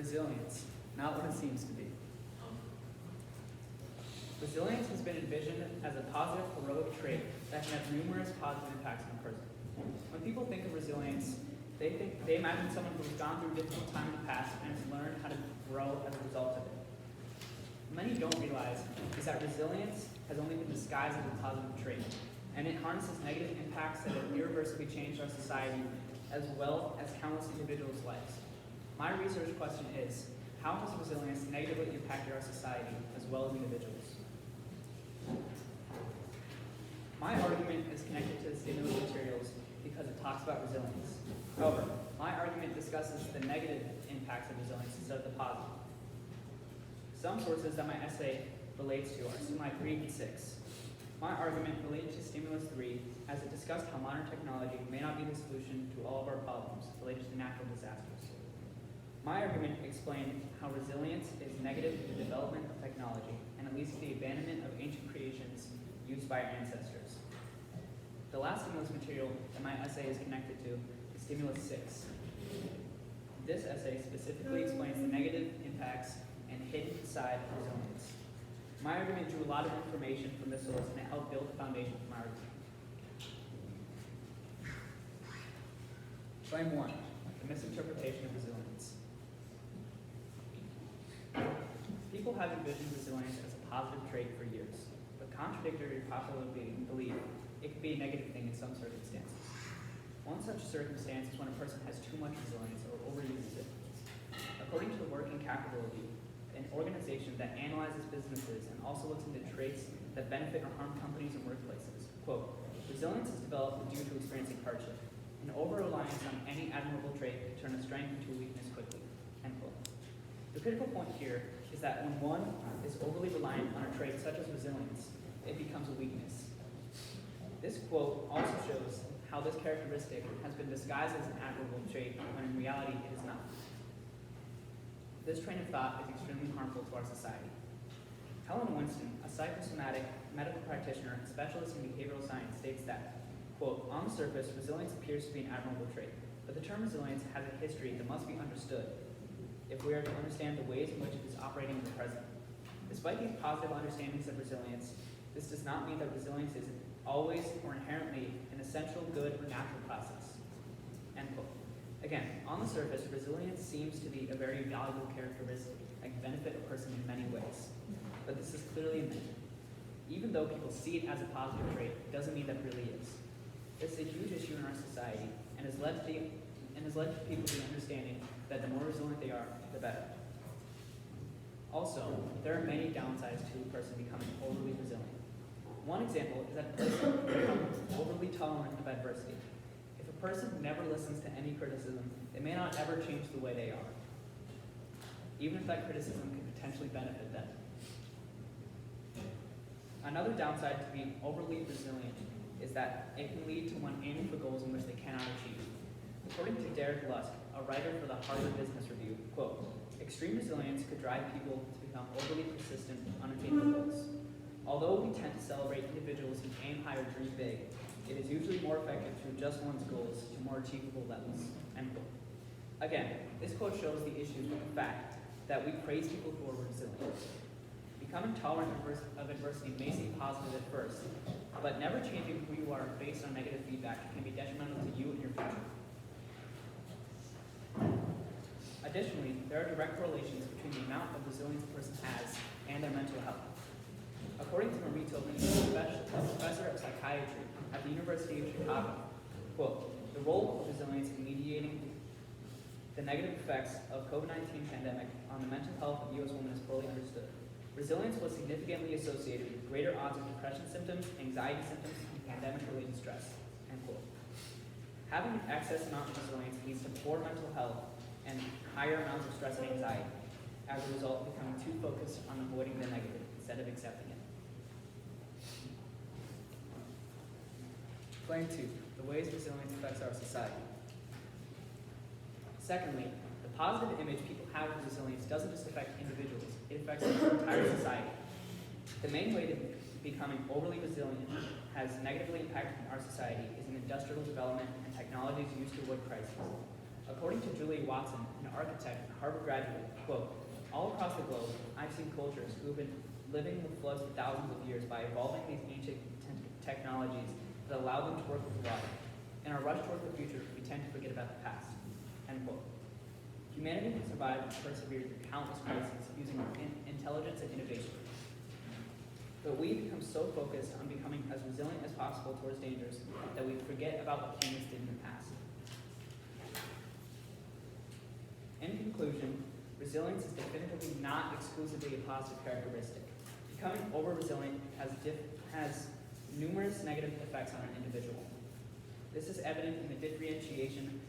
Resilience, not what it seems to be. Resilience has been envisioned as a positive, heroic trait that can have numerous positive impacts on a person. When people think of resilience, they imagine someone who's gone through a difficult time in the past and has learned how to grow as a result of it. What many don't realize is that resilience has only been disguised as a positive trait, and it harnesses negative impacts that have irreversibly changed our society as well as countless individuals' lives. My research question is, how has resilience negatively impacted our society as well as individuals? My argument is connected to the stimulus materials because it talks about resilience. However, my argument discusses the negative impacts of resilience instead of the positive. Some sources that my essay relates to are Stimuli 3 and 6. My argument related to Stimulus 3 as it discussed how modern technology may not be the solution to all of our problems related to natural disasters. My argument explained how resilience is negative to the development of technology and it leads to the abandonment of ancient creations used by our ancestors. The last stimulus material that my essay is connected to is Stimulus 6. This essay specifically explains the negative impacts and hidden side of resilience. My argument drew a lot of information from this source and it helped build the foundation for my argument. Claim 1, the misinterpretation of resilience. People have envisioned resilience as a positive trait for years, but contradictory to popular belief, it can be a negative thing in some circumstances. One such circumstance is when a person has too much resilience or overuses it. According to the Working Capital Review, an organization that analyzes businesses and also looks into traits that benefit or harm companies and workplaces, quote, resilience is developed due to experiencing hardship. An over-reliance on any admirable trait can turn a strength into a weakness quickly, end quote. The critical point here is that when one is overly reliant on a trait such as resilience, it becomes a weakness. This quote also shows how this characteristic has been disguised as an admirable trait when in reality it is not. This train of thought is extremely harmful to our society. Helen Winston, a psychosomatic medical practitioner and specialist in behavioral science, states that, quote, on the surface, resilience appears to be an admirable trait, but the term resilience has a history that must be understood if we are to understand the ways in which it is operating in the present. Despite these positive understandings of resilience, this does not mean that resilience is always or inherently an essential, good, or natural process, end quote. Again, on the surface, resilience seems to be a very valuable characteristic that can benefit a person in many ways, but this is clearly a myth. Even though people see it as a positive trait, it doesn't mean that it really is. This is a huge issue in our society and has led to people to the understanding that the more resilient they are, the better. Also, there are many downsides to a person becoming overly resilient. One example is that a person can become overly tolerant of adversity. If a person never listens to any criticism, they may not ever change the way they are, even if that criticism can potentially benefit them. Another downside to being overly resilient is that it can lead to one aiming for goals in which they cannot achieve. According to Derek Lusk, a writer for the Harvard Business Review, quote, extreme resilience could drive people to become overly persistent in unattainable goals. Although we tend to celebrate individuals who aim high or dream big, it is usually more effective to adjust one's goals to more achievable levels, end quote. Again, this quote shows the issue with the fact that we praise people who are resilient. Becoming tolerant of adversity may seem positive at first, but never changing who you are based on negative feedback can be detrimental to you and your future. Additionally, there are direct correlations between the amount of resilience a person has and their mental health. According to Marie Tobin, a professor of psychiatry at the University of Chicago, quote, the role of resilience in mediating the negative effects of COVID-19 pandemic on the mental health of U.S. women is poorly understood. Resilience was significantly associated with greater odds of depression symptoms, anxiety symptoms, and pandemic-related stress, end quote. Having an excess amount of resilience leads to poor mental health and higher amounts of stress and anxiety, as a result becoming too focused on avoiding the negative instead of accepting it. Claim 2, the ways resilience affects our society. Secondly, the positive image people have of resilience doesn't just affect individuals, it affects the entire society. The main way to becoming overly resilient has negatively impacted our society is in industrial development and technologies used to avoid crises. According to Julie Watson, an architect and Harvard graduate, quote, all across the globe, I've seen cultures who have been living with floods for thousands of years by evolving these ancient technologies that allow them to work with water. In our rush toward the future, we tend to forget about the past, end quote. Humanity has survived and persevered through countless crises using intelligence and innovation. But we become so focused on becoming as resilient as possible towards dangers that we forget about what humans did in the past. In conclusion, resilience is definitively not exclusively a positive characteristic. Becoming over-resilient has numerous negative effects on an individual. This is evident in the differentiation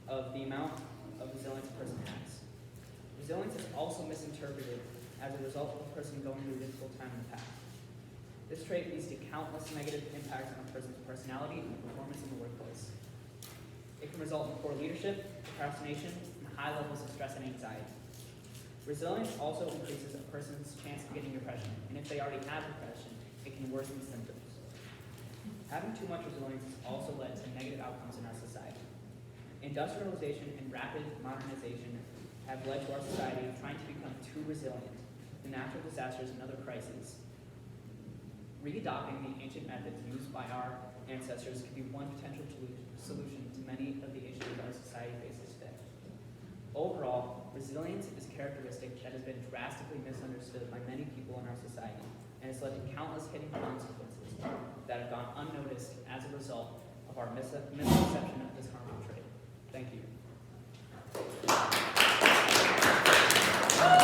of the amount of resilience a person has. Resilience is also misinterpreted as a result of a person going through a difficult time in the past. This trait leads to countless negative impacts on a person's personality and performance in the workplace. It can result in poor leadership, procrastination, and high levels of stress and anxiety. Resilience also increases a person's chance of getting depression, and if they already have depression, it can worsen the symptoms. Having too much resilience has also led to negative outcomes in our society. Industrialization and rapid modernization have led to our society trying to become too resilient to natural disasters and other crises. Readopting the ancient methods used by our ancestors could be one potential solution to many of the issues our society faces today. Overall, resilience is a characteristic that has been drastically misunderstood by many people in our society, and has led to countless hidden consequences that have gone unnoticed as a result of our misconception of this harmful trait. Thank you.